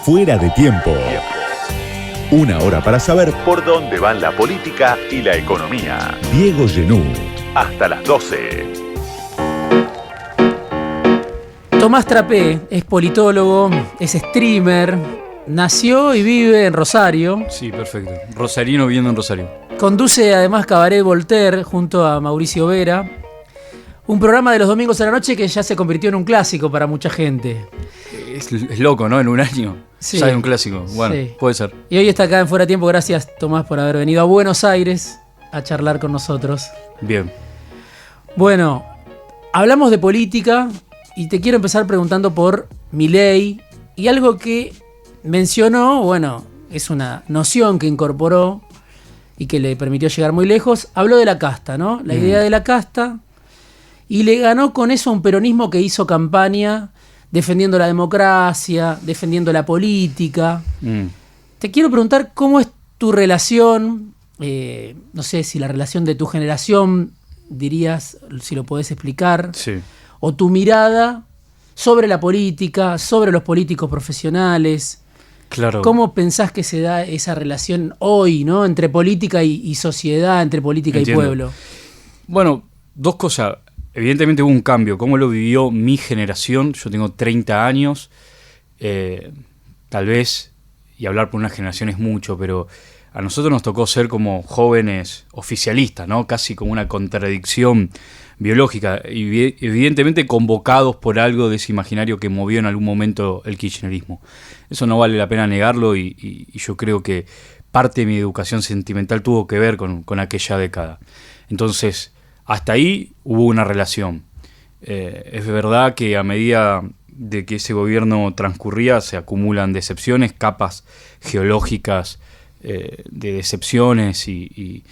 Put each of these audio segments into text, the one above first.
Fuera de tiempo. Una hora para saber por dónde van la política y la economía. Diego Genú. Hasta las 12. Tomás Trapé es politólogo, es streamer, nació y vive en Rosario. Sí, perfecto. Rosarino viviendo en Rosario. Conduce además Cabaret Voltaire junto a Mauricio Vera. Un programa de los domingos a la noche que ya se convirtió en un clásico para mucha gente. Es loco, ¿no? En un año. Sí. Ya es un clásico. Bueno, Sí. puede ser. Y hoy está acá en Fuera de Tiempo. Gracias, Tomás, por haber venido a Buenos Aires a charlar con nosotros. Bien. Bueno, hablamos de política y te quiero empezar preguntando por Milei y algo que mencionó, bueno, es una noción que incorporó y que le permitió llegar muy lejos. Habló de la casta, ¿no? La idea de la casta, y le ganó con eso a un peronismo que hizo campaña defendiendo la democracia, defendiendo la política. Te quiero preguntar cómo es tu relación, no sé si la relación de tu generación, dirías, si lo podés explicar, Sí. o tu mirada sobre la política, sobre los políticos profesionales. Claro. ¿Cómo pensás que se da esa relación hoy, ¿no? Entre política y sociedad, entre política Entiendo. y pueblo? Bueno, dos cosas. Evidentemente hubo un cambio. ¿Cómo lo vivió mi generación? Yo tengo 30 años. Tal vez, y hablar por una generación es mucho, pero a nosotros nos tocó ser como jóvenes oficialistas, ¿no? Casi como una contradicción biológica. Y evidentemente convocados por algo de ese imaginario que movió en algún momento el kirchnerismo. Eso no vale la pena negarlo y yo creo que parte de mi educación sentimental tuvo que ver con aquella década. Entonces, hasta ahí hubo una relación. Es verdad que a medida de que ese gobierno transcurría se acumulan decepciones, capas geológicas de decepciones y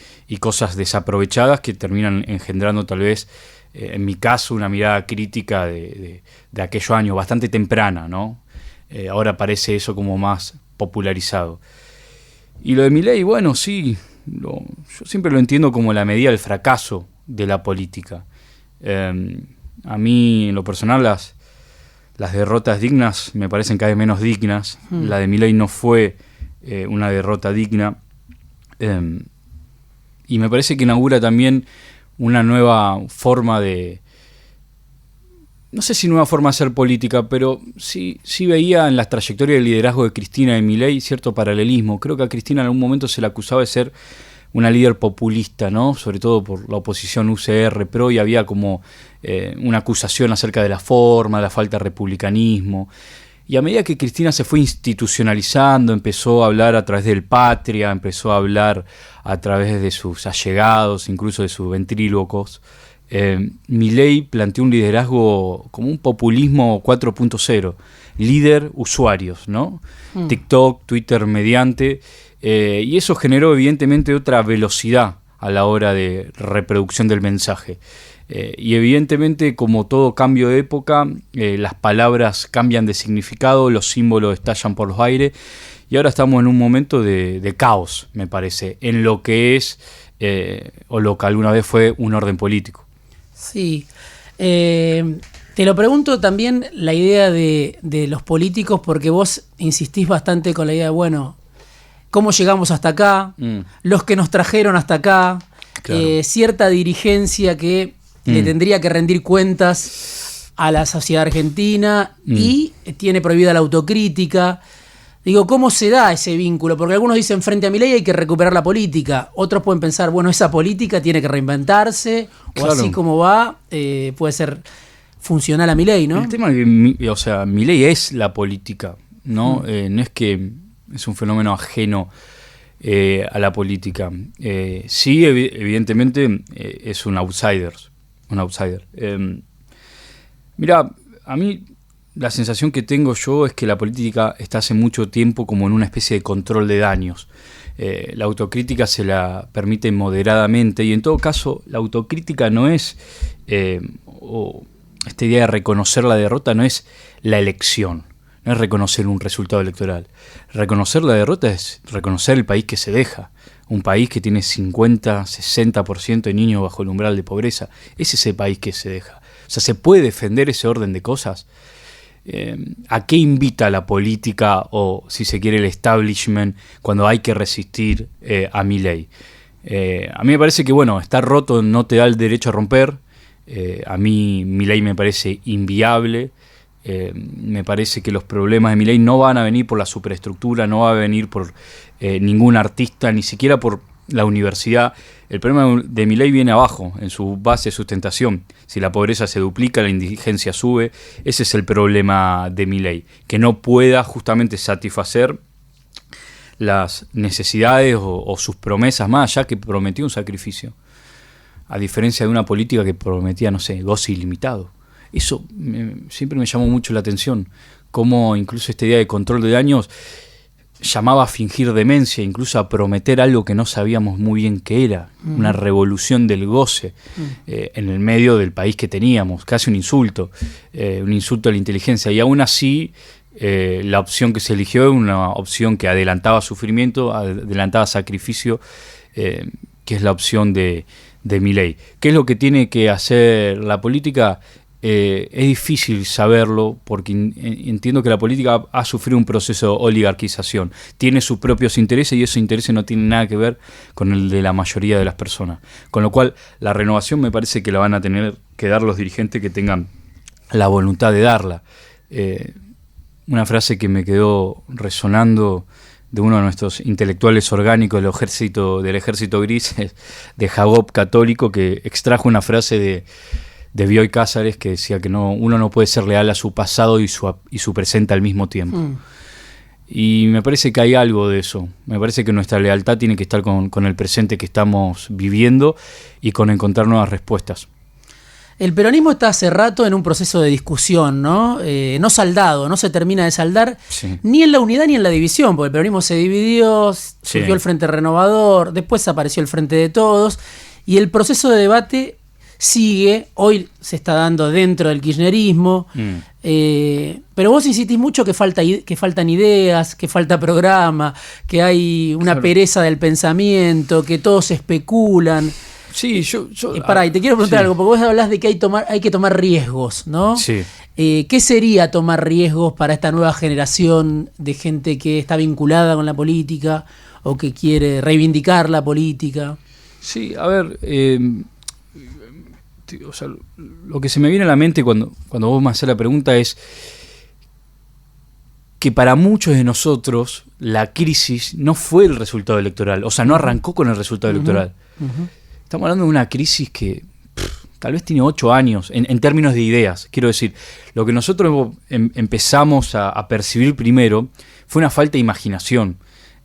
cosas desaprovechadas que terminan engendrando tal vez, en mi caso, una mirada crítica de aquellos años, bastante temprana, ¿no? Ahora parece eso como más popularizado. Y lo de Milei, bueno, sí, yo siempre lo entiendo como la medida del fracaso de la política. A mí, en lo personal, las derrotas dignas me parecen cada vez menos dignas. La de Milei no fue una derrota digna. Y me parece que inaugura también una nueva forma de... No sé si nueva forma de hacer política, pero sí veía en la trayectoria del liderazgo de Cristina y Milei cierto paralelismo. Creo que a Cristina en algún momento se la acusaba de ser una líder populista, ¿no? Sobre todo por la oposición UCR-PRO, y había como una acusación acerca de la forma, de la falta de republicanismo. Y a medida que Cristina se fue institucionalizando, empezó a hablar a través del Patria, empezó a hablar a través de sus allegados, incluso de sus ventrílocos, Milei planteó un liderazgo como un populismo 4.0, líder usuarios, ¿no? TikTok, Twitter mediante, y eso generó evidentemente otra velocidad a la hora de reproducción del mensaje. Y evidentemente, como todo cambio de época, las palabras cambian de significado, los símbolos estallan por los aires, y ahora estamos en un momento de caos, me parece, en lo que es, o lo que alguna vez fue, un orden político. Sí. Te lo pregunto también la idea de los políticos, porque vos insistís bastante con la idea de, bueno, cómo llegamos hasta acá, los que nos trajeron hasta acá, Claro. Cierta dirigencia que le tendría que rendir cuentas a la sociedad argentina y tiene prohibida la autocrítica. Digo, ¿cómo se da ese vínculo? Porque algunos dicen, frente a Milei hay que recuperar la política. Otros pueden pensar, bueno, esa política tiene que reinventarse, Claro. o así como va, puede ser funcional a Milei, ¿no? El tema es que, Milei es la política, ¿no? No es que es un fenómeno ajeno a la política. Sí, evidentemente, es un outsider. Mira, a mí la sensación que tengo yo es que la política está hace mucho tiempo como en una especie de control de daños. La autocrítica se la permite moderadamente, y en todo caso la autocrítica no es, o esta idea de reconocer la derrota no es la elección, no es reconocer un resultado electoral. Reconocer la derrota es reconocer el país que se deja, un país que tiene 50, 60% de niños bajo el umbral de pobreza. Es ese país que se deja. O sea, ¿se puede defender ese orden de cosas? ¿A qué invita la política o, si se quiere, el establishment cuando hay que resistir a Milei? A mí me parece que, bueno, estar roto no te da el derecho a romper. A mí Milei me parece inviable. Me parece que los problemas de Milei no van a venir por la superestructura, no va a venir por ningún artista, ni siquiera por la universidad. El problema de Milei viene abajo, en su base de sustentación. Si la pobreza se duplica, la indigencia sube. Ese es el problema de Milei, que no pueda justamente satisfacer las necesidades o sus promesas, más allá que prometió un sacrificio, a diferencia de una política que prometía, no sé, goce ilimitado. Eso siempre me llamó mucho la atención, cómo incluso este día de control de daños llamaba a fingir demencia, incluso a prometer algo que no sabíamos muy bien qué era, una revolución del goce en el medio del país que teníamos, casi un insulto a la inteligencia, y aún así la opción que se eligió es una opción que adelantaba sufrimiento, adelantaba sacrificio, que es la opción de Milei. ¿Qué es lo que tiene que hacer la política? Es difícil saberlo porque entiendo que la política ha sufrido un proceso de oligarquización. Tiene sus propios intereses y esos intereses no tienen nada que ver con el de la mayoría de las personas. Con lo cual, la renovación me parece que la van a tener que dar los dirigentes que tengan la voluntad de darla. Una frase que me quedó resonando de uno de nuestros intelectuales orgánicos del ejército gris, de Jacob Católico, que extrajo una frase de Bioy Cáceres que decía que uno no puede ser leal a su pasado y su presente al mismo tiempo. Y me parece que hay algo de eso. Me parece que nuestra lealtad tiene que estar con el presente que estamos viviendo y con encontrar nuevas respuestas. El peronismo está hace rato en un proceso de discusión, ¿no? No saldado, no se termina de saldar, sí, ni en la unidad ni en la división, porque el peronismo se dividió, surgió sí, el Frente Renovador, después apareció el Frente de Todos, y el proceso de debate sigue, hoy se está dando dentro del kirchnerismo, pero vos insistís mucho que faltan ideas, que falta programa, que hay una pereza del pensamiento, que todos especulan. Sí, yo y te quiero preguntar sí, algo, porque vos hablás de que hay que tomar riesgos, ¿no? Sí. ¿Qué sería tomar riesgos para esta nueva generación de gente que está vinculada con la política o que quiere reivindicar la política? Sí, a ver, o sea, lo que se me viene a la mente cuando vos me haces la pregunta es que para muchos de nosotros la crisis no fue el resultado electoral, o sea, no arrancó con el resultado electoral. Estamos hablando de una crisis que tal vez tiene 8 años, en términos de ideas. Quiero decir, lo que nosotros empezamos a percibir primero fue una falta de imaginación,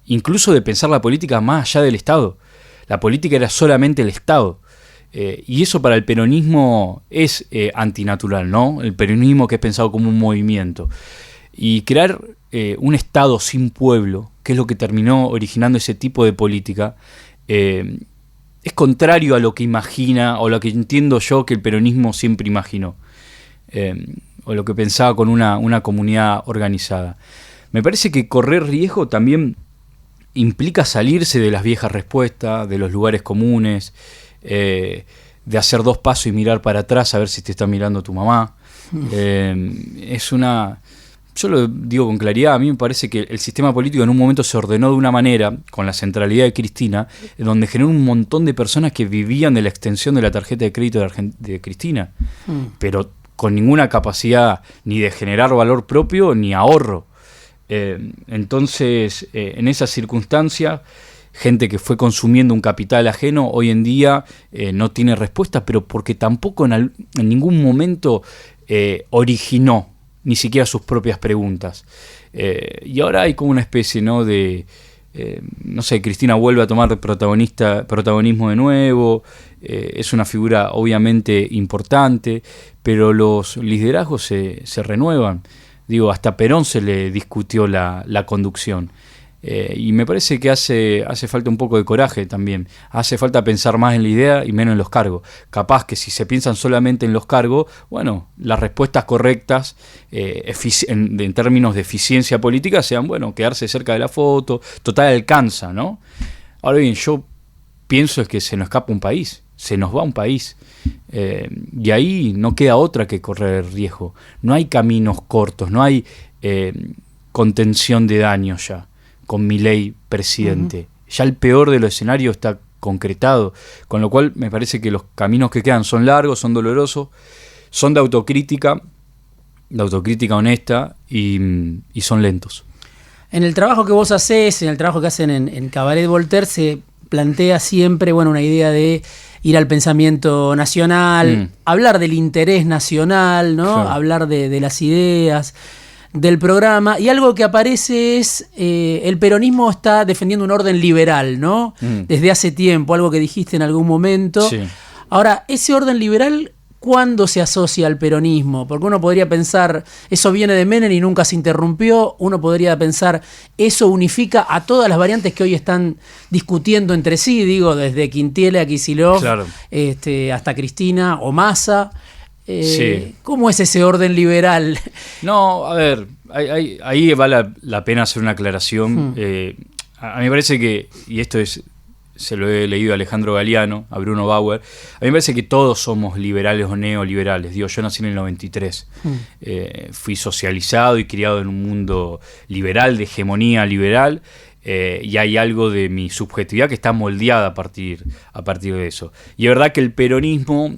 incluso de pensar la política más allá del Estado. La política era solamente el Estado. Y eso para el peronismo es antinatural, ¿no? El peronismo que es pensado como un movimiento. Y crear un Estado sin pueblo, que es lo que terminó originando ese tipo de política, es contrario a lo que imagina, o lo que entiendo yo que el peronismo siempre imaginó, o lo que pensaba con una comunidad organizada. Me parece que correr riesgo también implica salirse de las viejas respuestas, de los lugares comunes, de hacer 2 pasos y mirar para atrás a ver si te está mirando tu mamá. Yo lo digo con claridad, a mí me parece que el sistema político en un momento se ordenó de una manera, con la centralidad de Cristina, donde generó un montón de personas que vivían de la extensión de la tarjeta de crédito de Cristina, pero con ninguna capacidad ni de generar valor propio ni ahorro. Entonces, en esa circunstancia, gente que fue consumiendo un capital ajeno, hoy en día no tiene respuesta, pero porque tampoco en ningún momento originó ni siquiera sus propias preguntas. Y ahora hay como una especie, ¿no?, de... no sé, Cristina vuelve a tomar protagonismo de nuevo, es una figura obviamente importante, pero los liderazgos se renuevan. Digo, hasta Perón se le discutió la conducción. Y me parece que hace falta un poco de coraje también. Hace falta pensar más en la idea y menos en los cargos. Capaz que si se piensan solamente en los cargos, bueno, las respuestas correctas en términos de eficiencia política sean, bueno, quedarse cerca de la foto, total alcanza, ¿no? Ahora bien, yo pienso es que se nos escapa un país, se nos va un país. Y ahí no queda otra que correr el riesgo. No hay caminos cortos, no hay contención de daños ya con Milei presidente. Ya el peor de los escenarios está concretado, con lo cual me parece que los caminos que quedan son largos, son dolorosos, son de autocrítica honesta y son lentos. En el trabajo que vos hacés, en el trabajo que hacen en Cabaret Voltaire, se plantea siempre una idea de ir al pensamiento nacional, hablar del interés nacional, ¿no? Claro. Hablar de las ideas, del programa, y algo que aparece es el peronismo está defendiendo un orden liberal, ¿no? Desde hace tiempo, algo que dijiste en algún momento. Sí. Ahora, ese orden liberal, ¿cuándo se asocia al peronismo? Porque uno podría pensar, eso viene de Menem y nunca se interrumpió. Uno podría pensar, eso unifica a todas las variantes que hoy están discutiendo entre sí, digo, desde Quintiela a Kicillof, Claro. Hasta Cristina o Massa. Sí. ¿Cómo es ese orden liberal? No, a ver, ahí vale la pena hacer una aclaración. A mí me parece que, y esto se lo he leído a Alejandro Galeano, a Bruno Bauer, a mí me parece que todos somos liberales o neoliberales. Digo, yo nací en el 93, fui socializado y criado en un mundo liberal, de hegemonía liberal, y hay algo de mi subjetividad que está moldeada a partir de eso. Y es verdad que el peronismo...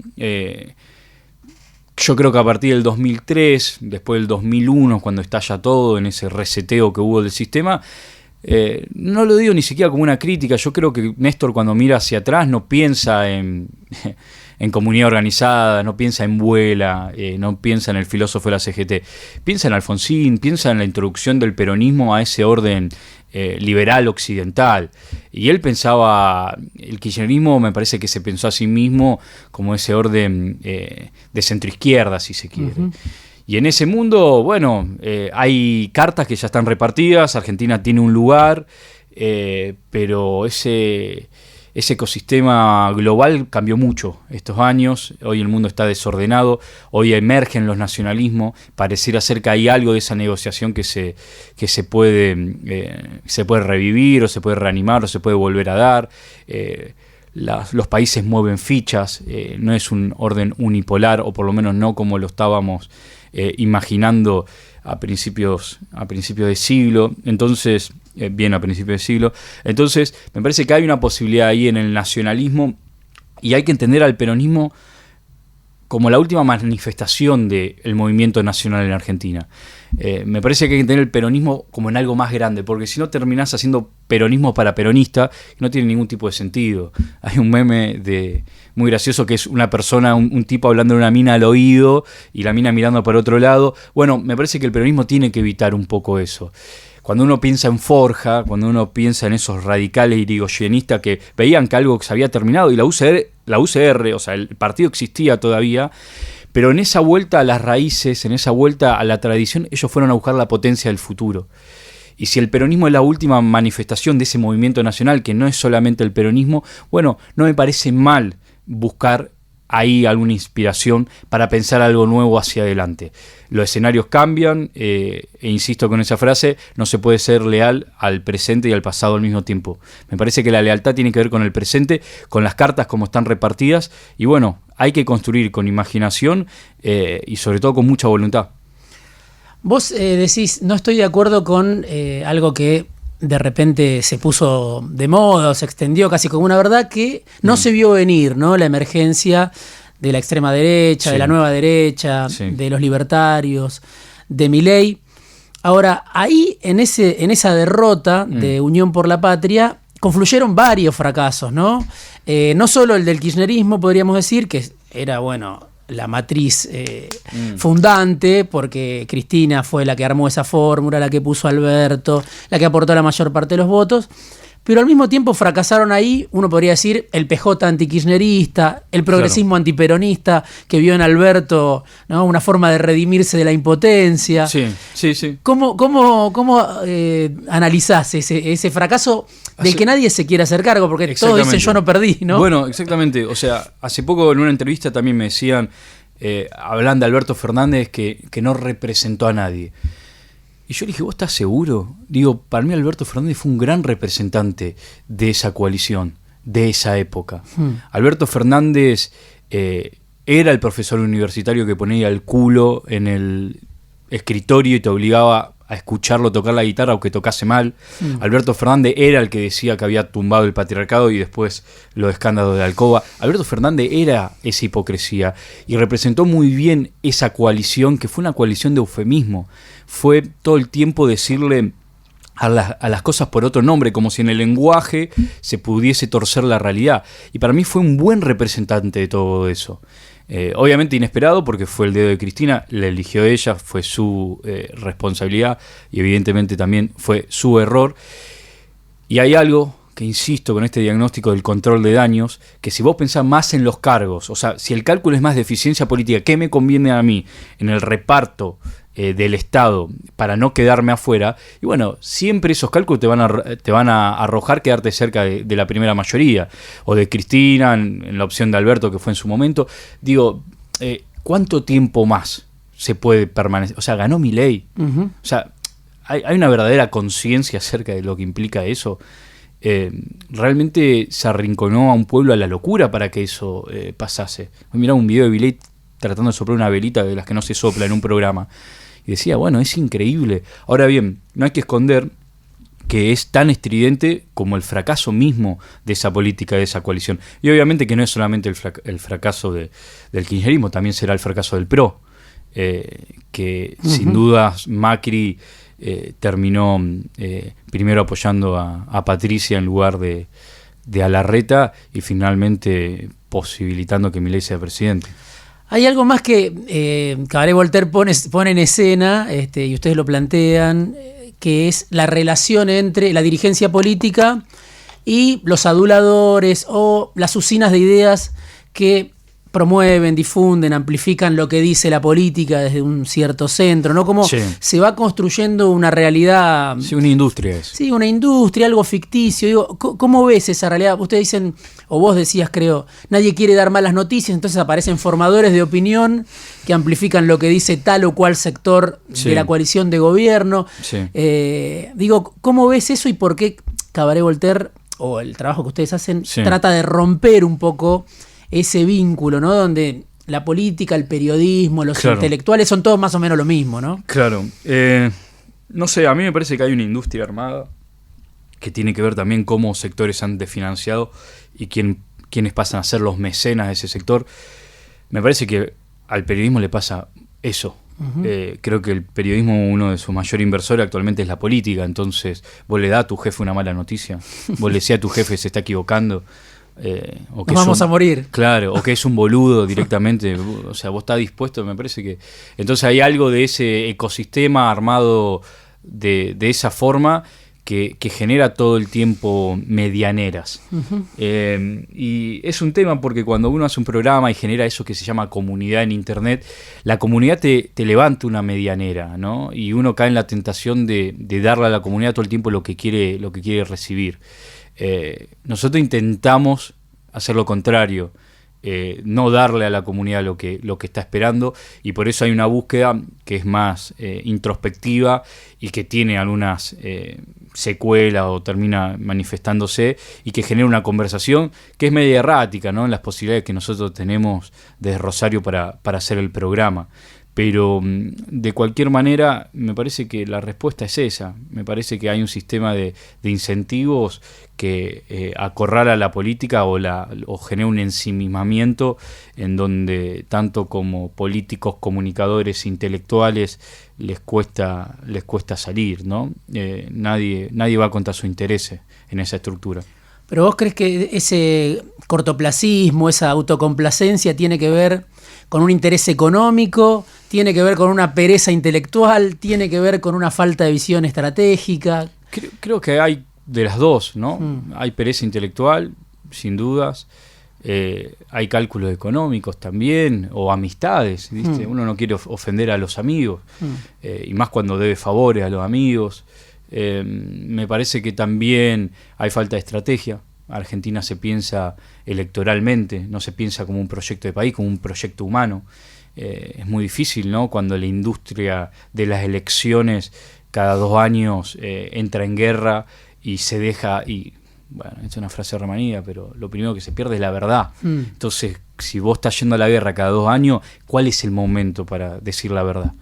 yo creo que a partir del 2003, después del 2001, cuando estalla todo en ese reseteo que hubo del sistema, no lo digo ni siquiera como una crítica. Yo creo que Néstor, cuando mira hacia atrás, no piensa en comunidad organizada, no piensa en Vuela, no piensa en el filósofo de la CGT. Piensa en Alfonsín, piensa en la introducción del peronismo a ese orden liberal occidental. Y él pensaba, el kirchnerismo me parece que se pensó a sí mismo como ese orden de centroizquierda, si se quiere. Y en ese mundo, hay cartas que ya están repartidas, Argentina tiene un lugar, pero ese ecosistema global cambió mucho estos años. Hoy el mundo está desordenado, hoy emergen los nacionalismos, pareciera ser que hay algo de esa negociación que se puede revivir, o se puede reanimar, o se puede volver a dar. Los países mueven fichas, no es un orden unipolar, o por lo menos no como lo estábamos imaginando a principios de siglo. Entonces, a principios de siglo. Entonces, me parece que hay una posibilidad ahí en el nacionalismo, y hay que entender al peronismo como la última manifestación del movimiento nacional en Argentina. Me parece que hay que entender el peronismo como en algo más grande, porque si no terminás haciendo peronismo para peronista, no tiene ningún tipo de sentido. Hay un meme muy gracioso que es una persona, un tipo hablando de una mina al oído y la mina mirando para otro lado. Bueno, me parece que el peronismo tiene que evitar un poco eso. Cuando uno piensa en Forja, cuando uno piensa en esos radicales irigoyenistas que veían que algo se había terminado, y la UCR, o sea, el partido existía todavía, pero en esa vuelta a las raíces, en esa vuelta a la tradición, ellos fueron a buscar la potencia del futuro. Y si el peronismo es la última manifestación de ese movimiento nacional, que no es solamente el peronismo, no me parece mal buscar ahí alguna inspiración para pensar algo nuevo hacia adelante. Los escenarios cambian, e insisto con esa frase, no se puede ser leal al presente y al pasado al mismo tiempo. Me parece que la lealtad tiene que ver con el presente, con las cartas como están repartidas, y hay que construir con imaginación y sobre todo con mucha voluntad. Vos decís, no estoy de acuerdo con algo que de repente se puso de moda o se extendió casi como una verdad, que no se vio venir, ¿no? La emergencia de la extrema derecha, de la nueva derecha, de los libertarios, de Milei. Ahora, ahí en esa derrota de Unión por la Patria confluyeron varios fracasos, ¿no? No solo el del kirchnerismo, podríamos decir, que era, la matriz fundante, porque Cristina fue la que armó esa fórmula, la que puso a Alberto, la que aportó la mayor parte de los votos, pero al mismo tiempo fracasaron ahí, uno podría decir, el PJ antikirchnerista, el progresismo antiperonista, que vio en Alberto, ¿no?, una forma de redimirse de la impotencia. Sí. ¿Cómo analizás ese fracaso del que nadie se quiere hacer cargo? Porque todos dicen, yo no perdí, ¿no? Bueno, exactamente. O sea, hace poco en una entrevista también me decían, hablan de Alberto Fernández, que no representó a nadie. Y yo le dije, ¿vos estás seguro? Digo, para mí Alberto Fernández fue un gran representante de esa coalición, de esa época. Alberto Fernández era el profesor universitario que ponía el culo en el escritorio y te obligaba a escucharlo tocar la guitarra aunque tocase mal. Alberto Fernández era el que decía que había tumbado el patriarcado y después los escándalos de Alcoba. Alberto Fernández era esa hipocresía y representó muy bien esa coalición, que fue una coalición de eufemismo. Fue todo el tiempo decirle a las cosas por otro nombre, como si en el lenguaje se pudiese torcer la realidad. Y para mí fue un buen representante de todo eso. Obviamente inesperado, porque fue el dedo de Cristina, la eligió ella, fue su responsabilidad y evidentemente también fue su error. Y hay algo que insisto con este diagnóstico del control de daños, que si vos pensás más en los cargos, o sea, si el cálculo es más de eficiencia política, ¿qué me conviene a mí en el reparto del Estado para no quedarme afuera? Y bueno, siempre esos cálculos te van a arrojar quedarte cerca de la primera mayoría, o de Cristina en la opción de Alberto que fue en su momento. Digo, ¿cuánto tiempo más se puede permanecer? O sea, ganó Milei. Uh-huh. O sea, hay una verdadera conciencia acerca de lo que implica eso. Realmente se arrinconó a un pueblo a la locura para que eso pasase. Miraba un video de Milei tratando de soplar una velita de las que no se sopla en un programa. Y decía, bueno, es increíble. Ahora bien, no hay que esconder que es tan estridente como el fracaso mismo de esa política, de esa coalición. Y obviamente que no es solamente el fracaso del kirchnerismo, también será el fracaso del PRO, que sin dudas Macri terminó primero apoyando a Patricia en lugar de a Larreta y finalmente posibilitando que Milei sea presidente. Hay algo más que Cabaret Voltaire pone en escena, y ustedes lo plantean, que es la relación entre la dirigencia política y los aduladores o las usinas de ideas que promueven, difunden, amplifican lo que dice la política desde un cierto centro, ¿no? Como se va construyendo una realidad... Sí, una industria es. Sí, una industria, algo ficticio. Digo, ¿cómo ves esa realidad? Ustedes dicen, o vos decías, creo, nadie quiere dar malas noticias, entonces aparecen formadores de opinión que amplifican lo que dice tal o cual sector de la coalición de gobierno. Sí. Digo, ¿cómo ves eso y por qué Cabaret Voltaire, o el trabajo que ustedes hacen, trata de romper un poco ese vínculo, ¿no? Donde la política, el periodismo, los intelectuales son todos más o menos lo mismo, ¿no? Claro. No sé, a mí me parece que hay una industria armada que tiene que ver también cómo sectores han desfinanciado y quiénes pasan a ser los mecenas de ese sector. Me parece que al periodismo le pasa eso. Uh-huh. Creo que el periodismo, uno de sus mayores inversores actualmente es la política. Entonces, vos le das a tu jefe una mala noticia, vos le decís a tu jefe se está equivocando, o que vamos a morir. Claro, o que es un boludo directamente. O sea, vos estás dispuesto, me parece que... Entonces hay algo de ese ecosistema armado de esa forma que genera todo el tiempo medianeras. Uh-huh. Y es un tema porque cuando uno hace un programa y genera eso que se llama comunidad en internet, la comunidad te levanta una medianera, ¿no? Y uno cae en la tentación de darle a la comunidad todo el tiempo lo que quiere recibir. Nosotros intentamos hacer lo contrario, no darle a la comunidad lo que está esperando, y por eso hay una búsqueda que es más introspectiva y que tiene algunas secuelas o termina manifestándose y que genera una conversación que es media errática, ¿no? En las posibilidades que nosotros tenemos desde Rosario para hacer el programa. Pero de cualquier manera me parece que la respuesta es esa. Me parece que hay un sistema de incentivos que acorrala la política o genera un ensimismamiento en donde tanto como políticos, comunicadores, intelectuales les cuesta salir, ¿no? Nadie va contra su interés en esa estructura. ¿Pero vos crees que ese cortoplacismo, esa autocomplacencia tiene que ver con un interés económico, tiene que ver con una pereza intelectual, tiene que ver con una falta de visión estratégica? Creo que hay de las dos, ¿no? Hay pereza intelectual, sin dudas. Hay cálculos económicos también, o amistades, ¿viste? Uno no quiere ofender a los amigos, y más cuando debe favores a los amigos. Me parece que también hay falta de estrategia. Argentina se piensa electoralmente, no se piensa como un proyecto de país, como un proyecto humano. Es muy difícil, ¿no? Cuando la industria de las elecciones cada 2 años entra en guerra y se deja, y bueno, es una frase remanida, pero lo primero que se pierde es la verdad. Entonces, si vos estás yendo a la guerra cada 2 años, ¿cuál es el momento para decir la verdad?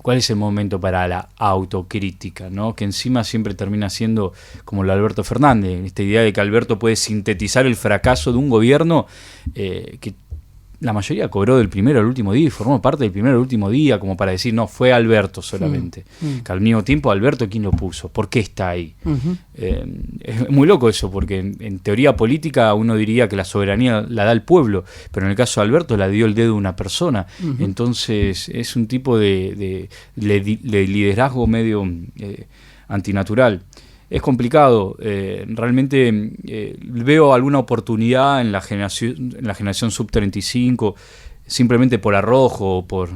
¿Cuál es el momento para la autocrítica, ¿no? Que encima siempre termina siendo como lo de Alberto Fernández, esta idea de que Alberto puede sintetizar el fracaso de un gobierno que la mayoría cobró del primero al último día y formó parte del primero al último día, como para decir, no, fue Alberto solamente. Que al mismo tiempo, Alberto, ¿quién lo puso? ¿Por qué está ahí? Es muy loco eso, porque en teoría política uno diría que la soberanía la da el pueblo, pero en el caso de Alberto la dio el dedo de una persona. Entonces es un tipo de liderazgo medio antinatural. Es complicado, realmente veo alguna oportunidad en la generación sub-35, simplemente por arrojo o por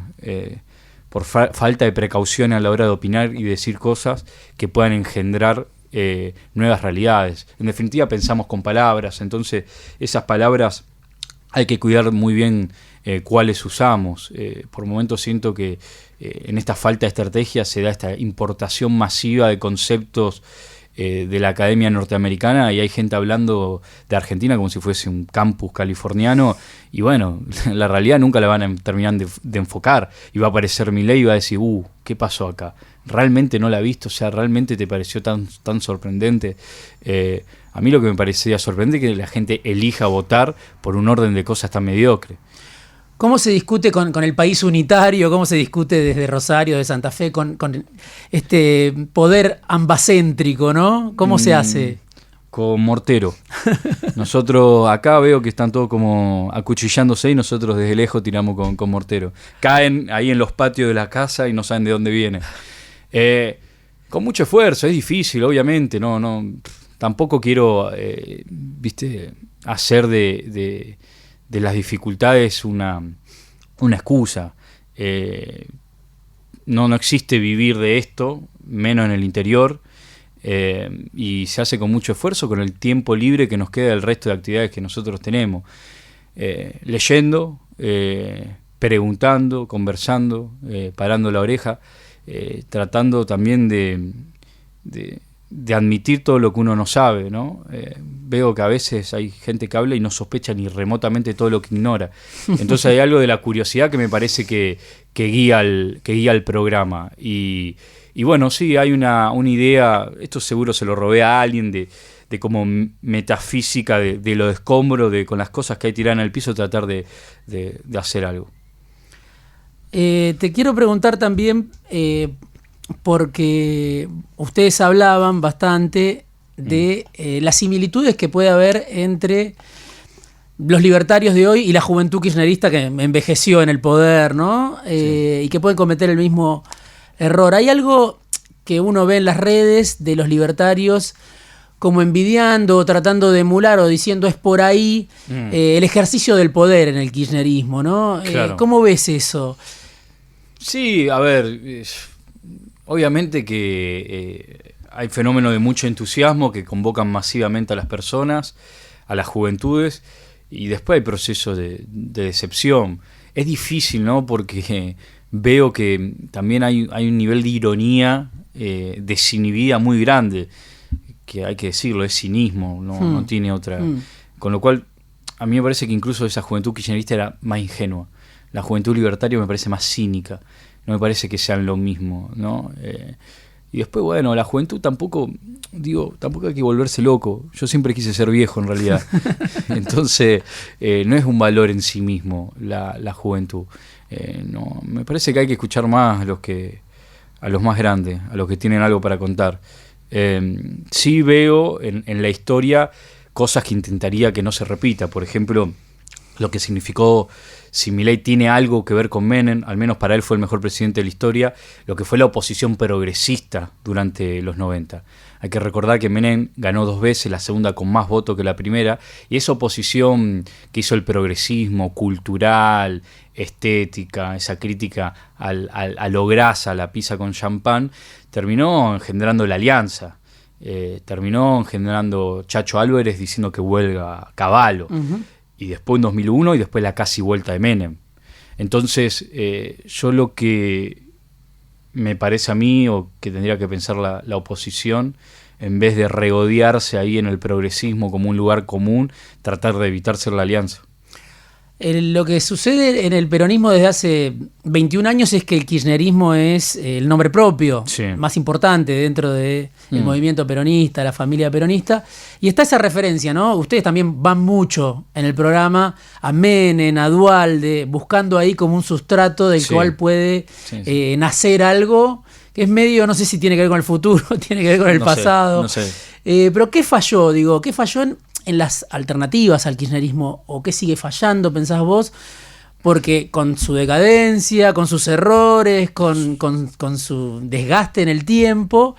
falta de precaución a la hora de opinar y decir cosas que puedan engendrar nuevas realidades. En definitiva pensamos con palabras, entonces esas palabras hay que cuidar muy bien cuáles usamos. Por momentos siento que en esta falta de estrategia se da esta importación masiva de conceptos de la academia norteamericana y hay gente hablando de Argentina como si fuese un campus californiano y bueno, la realidad nunca la van a terminar de enfocar y va a aparecer Milei y va a decir, ¿qué pasó acá? ¿Realmente no la viste? O sea, ¿realmente te pareció tan sorprendente? A mí lo que me parecía sorprendente es que la gente elija votar por un orden de cosas tan mediocre. ¿Cómo se discute con el país unitario? ¿Cómo se discute desde Rosario, de Santa Fe, con este poder ambacéntrico, ¿no? ¿Cómo se hace? Con mortero. Nosotros acá veo que están todos como acuchillándose y nosotros desde lejos tiramos con mortero. Caen ahí en los patios de la casa y no saben de dónde viene. Con mucho esfuerzo, es difícil, obviamente. No, tampoco quiero, hacer de las dificultades una excusa. No existe vivir de esto, menos en el interior, y se hace con mucho esfuerzo, con el tiempo libre que nos queda del resto de actividades que nosotros tenemos. Leyendo, preguntando, conversando, parando la oreja, tratando también de admitir todo lo que uno no sabe, ¿no? Veo que a veces hay gente que habla y no sospecha ni remotamente todo lo que ignora. Entonces hay algo de la curiosidad que me parece que guía el programa. Y bueno, sí, hay una idea, esto seguro se lo robé a alguien, de como metafísica de lo de escombro, con las cosas que hay tiradas en el piso, tratar de hacer algo. Te quiero preguntar también... porque ustedes hablaban bastante de las similitudes que puede haber entre los libertarios de hoy y la juventud kirchnerista que envejeció en el poder, ¿no? Sí. Y que pueden cometer el mismo error. Hay algo que uno ve en las redes de los libertarios como envidiando o tratando de emular o diciendo es por ahí el ejercicio del poder en el kirchnerismo, ¿no? Claro. ¿Cómo ves eso? Sí, a ver... Obviamente que hay fenómenos de mucho entusiasmo que convocan masivamente a las personas, a las juventudes, y después hay procesos de decepción. Es difícil, ¿no? Porque veo que también hay un nivel de ironía desinhibida muy grande, que hay que decirlo, es cinismo, no tiene otra. Con lo cual, a mí me parece que incluso esa juventud kirchnerista era más ingenua. La juventud libertaria me parece más cínica. No me parece que sean lo mismo, ¿no? Y después, bueno, la juventud tampoco hay que volverse loco. Yo siempre quise ser viejo, en realidad. Entonces, no es un valor en sí mismo la juventud. No, me parece que hay que escuchar más a los más grandes, a los que tienen algo para contar. Sí veo en la historia cosas que intentaría que no se repita. Por ejemplo, lo que significó, si Milei tiene algo que ver con Menem, al menos para él fue el mejor presidente de la historia, lo que fue la oposición progresista durante los 90. Hay que recordar que Menem ganó 2 veces, la segunda con más votos que la primera, y esa oposición que hizo el progresismo cultural, estética, esa crítica a lo grasa, a la pizza con champán, terminó engendrando la alianza. Terminó engendrando Chacho Álvarez diciendo que huelga Cavallo. Y después en 2001 y después la casi vuelta de Menem. Entonces, yo lo que me parece a mí, o que tendría que pensar la oposición, en vez de regodearse ahí en el progresismo como un lugar común, tratar de evitar ser la alianza. Lo que sucede en el peronismo desde hace 21 años es que el kirchnerismo es el nombre propio, más importante dentro del movimiento peronista, la familia peronista. Y está esa referencia, ¿no? Ustedes también van mucho en el programa a Menem, a Duhalde, buscando ahí como un sustrato del cual puede nacer algo que es medio, no sé si tiene que ver con el futuro, tiene que ver con el pasado. No sé. Pero ¿qué falló? ¿Qué falló en las alternativas al kirchnerismo? ¿O qué sigue fallando, pensás vos? Porque con su decadencia, con sus errores, con su desgaste en el tiempo,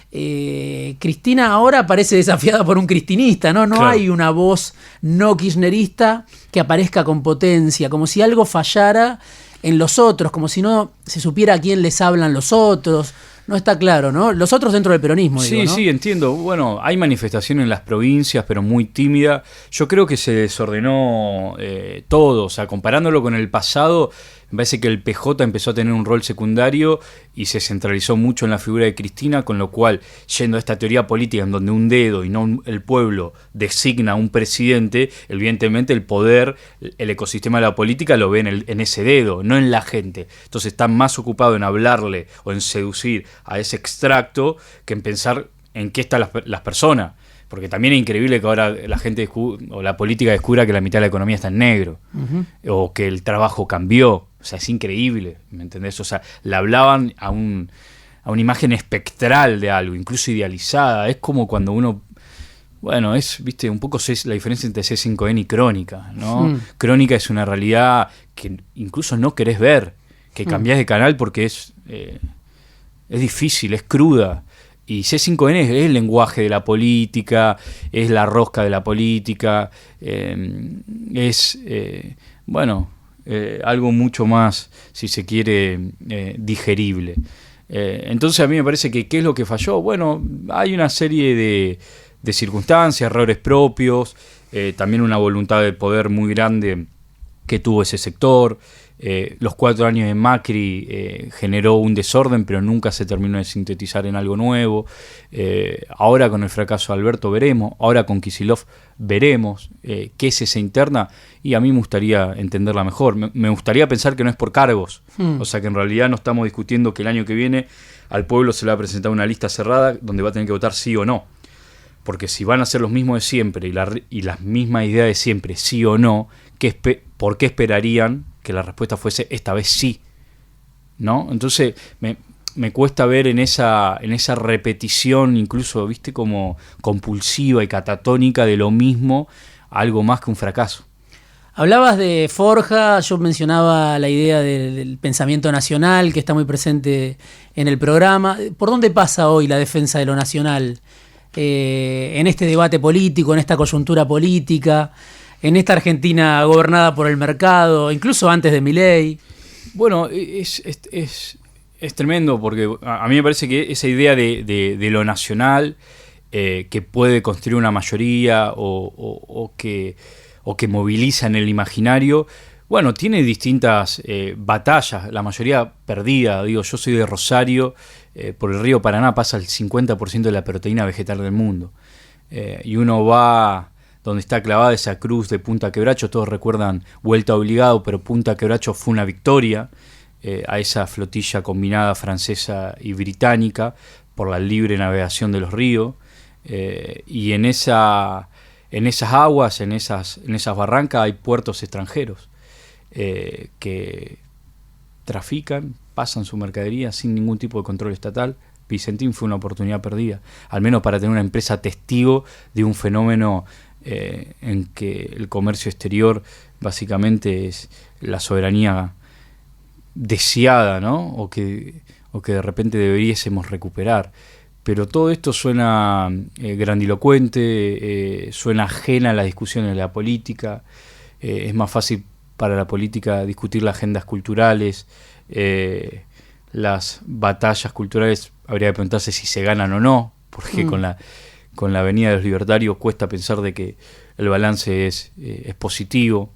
Cristina ahora parece desafiada por un cristinista, ¿no? No hay una voz no kirchnerista que aparezca con potencia, como si algo fallara en los otros, como si no se supiera a quién les hablan los otros. No está claro, ¿no? Los otros dentro del peronismo, Sí, digo, ¿no? sí, entiendo. Bueno, hay manifestación en las provincias, pero muy tímida. Yo creo que se desordenó todo. O sea, comparándolo con el pasado, me parece que el PJ empezó a tener un rol secundario y se centralizó mucho en la figura de Cristina, con lo cual, yendo a esta teoría política en donde un dedo y no el pueblo designa a un presidente, evidentemente el poder, el ecosistema de la política lo ve en ese dedo, no en la gente. Entonces están más ocupados en hablarle o en seducir a ese extracto que en pensar en qué están las personas. Porque también es increíble que ahora la gente o la política descubra que la mitad de la economía está en negro, o que el trabajo cambió. O sea, es increíble, ¿me entendés? O sea, le hablaban a una imagen espectral de algo, incluso idealizada. Es como cuando uno... Bueno, viste, un poco la diferencia entre C5N y Crónica, ¿no? Crónica es una realidad que incluso no querés ver, que cambiás de canal porque es difícil, es cruda. Y C5N es el lenguaje de la política, es la rosca de la política, algo mucho más, si se quiere, digerible. Entonces a mí me parece que ¿qué es lo que falló? Bueno, hay una serie de circunstancias, errores propios, también una voluntad de poder muy grande que tuvo ese sector. Los 4 años de Macri generó un desorden, pero nunca se terminó de sintetizar en algo nuevo. Ahora con el fracaso de Alberto veremos, ahora con Kicillof veremos qué es esa interna, y a mí me gustaría entenderla mejor. Me gustaría pensar que no es por cargos, o sea que en realidad no estamos discutiendo que el año que viene al pueblo se le va a presentar una lista cerrada donde va a tener que votar sí o no. Porque si van a ser los mismos de siempre y las mismas ideas de siempre, sí o no, ¿por qué esperarían que la respuesta fuese esta vez sí? ¿No? Entonces me cuesta ver en esa repetición, incluso, viste, como compulsiva y catatónica de lo mismo, algo más que un fracaso. Hablabas de Forja, yo mencionaba la idea del pensamiento nacional, que está muy presente en el programa. ¿Por dónde pasa hoy la defensa de lo nacional? En este debate político, en esta coyuntura política, en esta Argentina gobernada por el mercado, incluso antes de Milei. Bueno, es tremendo, porque a mí me parece que esa idea de lo nacional, que puede construir una mayoría o que moviliza en el imaginario, bueno, tiene distintas batallas, la mayoría perdida. Digo, yo soy de Rosario, por el río Paraná pasa el 50% de la proteína vegetal del mundo. Y uno va donde está clavada esa cruz de Punta Quebracho, todos recuerdan Vuelta Obligado, pero Punta Quebracho fue una victoria a esa flotilla combinada francesa y británica por la libre navegación de los ríos. Y en esas aguas, en esas barrancas hay puertos extranjeros que trafican, pasan su mercadería sin ningún tipo de control estatal. Vicentín fue una oportunidad perdida, al menos para tener una empresa testigo de un fenómeno en que el comercio exterior básicamente es la soberanía deseada, ¿no? O que de repente deberíamos recuperar. Pero todo esto suena grandilocuente, suena ajena a las discusiones de la política. Es más fácil para la política discutir las agendas culturales, las batallas culturales. Habría que preguntarse si se ganan o no, porque con la venida de los libertarios cuesta pensar de que el balance es positivo.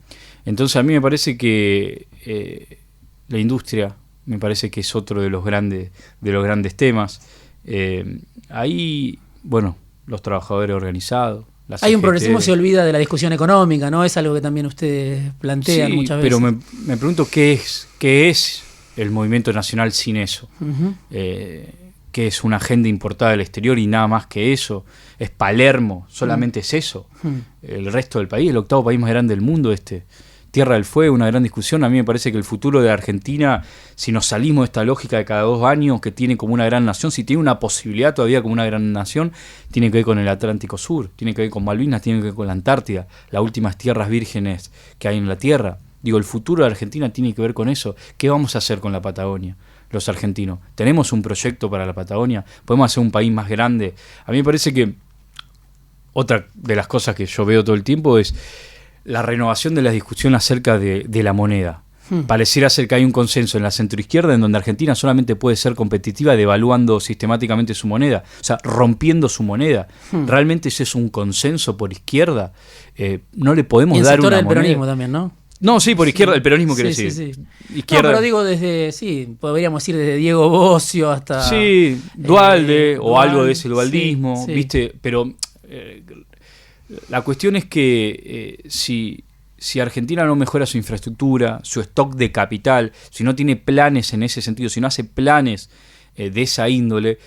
Entonces a mí me parece que la industria me parece que es otro de los grandes temas. Ahí bueno, los trabajadores organizados. La Hay un CGT. progresismo que se olvida de la discusión económica, ¿no? Es algo que también ustedes plantean Sí, muchas veces. pero me pregunto qué es el movimiento nacional sin eso. Ujú. Que es una agenda importada del exterior y nada más que eso. Es Palermo, solamente es eso. El resto del país, el octavo país más grande del mundo, Tierra del Fuego, una gran discusión. A mí me parece que el futuro de Argentina, si nos salimos de esta lógica de cada 2 años que tiene como una gran nación, si tiene una posibilidad todavía como una gran nación, tiene que ver con el Atlántico Sur, tiene que ver con Malvinas, tiene que ver con la Antártida, las últimas tierras vírgenes que hay en la Tierra. Digo, el futuro de Argentina tiene que ver con eso. ¿Qué vamos a hacer con la Patagonia, los argentinos? ¿Tenemos un proyecto para la Patagonia? ¿Podemos hacer un país más grande? A mí me parece que otra de las cosas que yo veo todo el tiempo es la renovación de la discusión acerca de la moneda. Pareciera ser que hay un consenso en la centroizquierda en donde Argentina solamente puede ser competitiva devaluando sistemáticamente su moneda, o sea, rompiendo su moneda. ¿Realmente ese es un consenso por izquierda? No le podemos Y el dar sector una del moneda. peronismo también, ¿no? No, sí, por izquierda, el peronismo quiere Sí, decir. sí, sí. Izquierda. No, pero digo podríamos ir desde Diego Bocio hasta... Sí, Duhalde o algo de ese dualdismo, sí, sí. ¿viste? Pero la cuestión es que si Argentina no mejora su infraestructura, su stock de capital, si no tiene planes en ese sentido, si no hace planes de esa índole,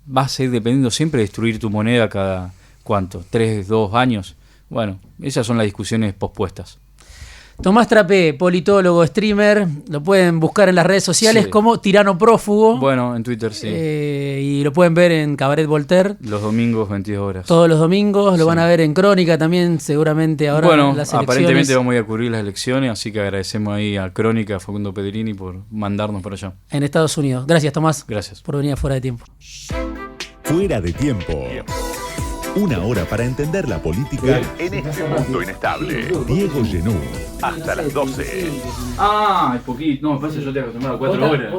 vas a ir dependiendo siempre de destruir tu moneda cada, ¿cuánto? 3, 2 años. Bueno, esas son las discusiones pospuestas. Tomás Trapé, politólogo, streamer, lo pueden buscar en las redes sociales Sí. como Tirano Prófugo. Bueno, en Twitter sí. Y lo pueden ver en Cabaret Voltaire Los domingos, 22 horas. todos los domingos. Lo Sí. van a ver en Crónica también, seguramente ahora Bueno, en las elecciones. aparentemente vamos a ir a cubrir las elecciones, así que agradecemos ahí a Crónica, a Facundo Pedrini por mandarnos por allá. En Estados Unidos. Gracias, Tomás, Gracias. por venir a Fuera de Tiempo. Fuera de tiempo. Una hora para entender la política en este mundo inestable. Diego Genú. Hasta las 12. Ah, es poquito. No, me parece que yo te he acostumbrado a 4 horas.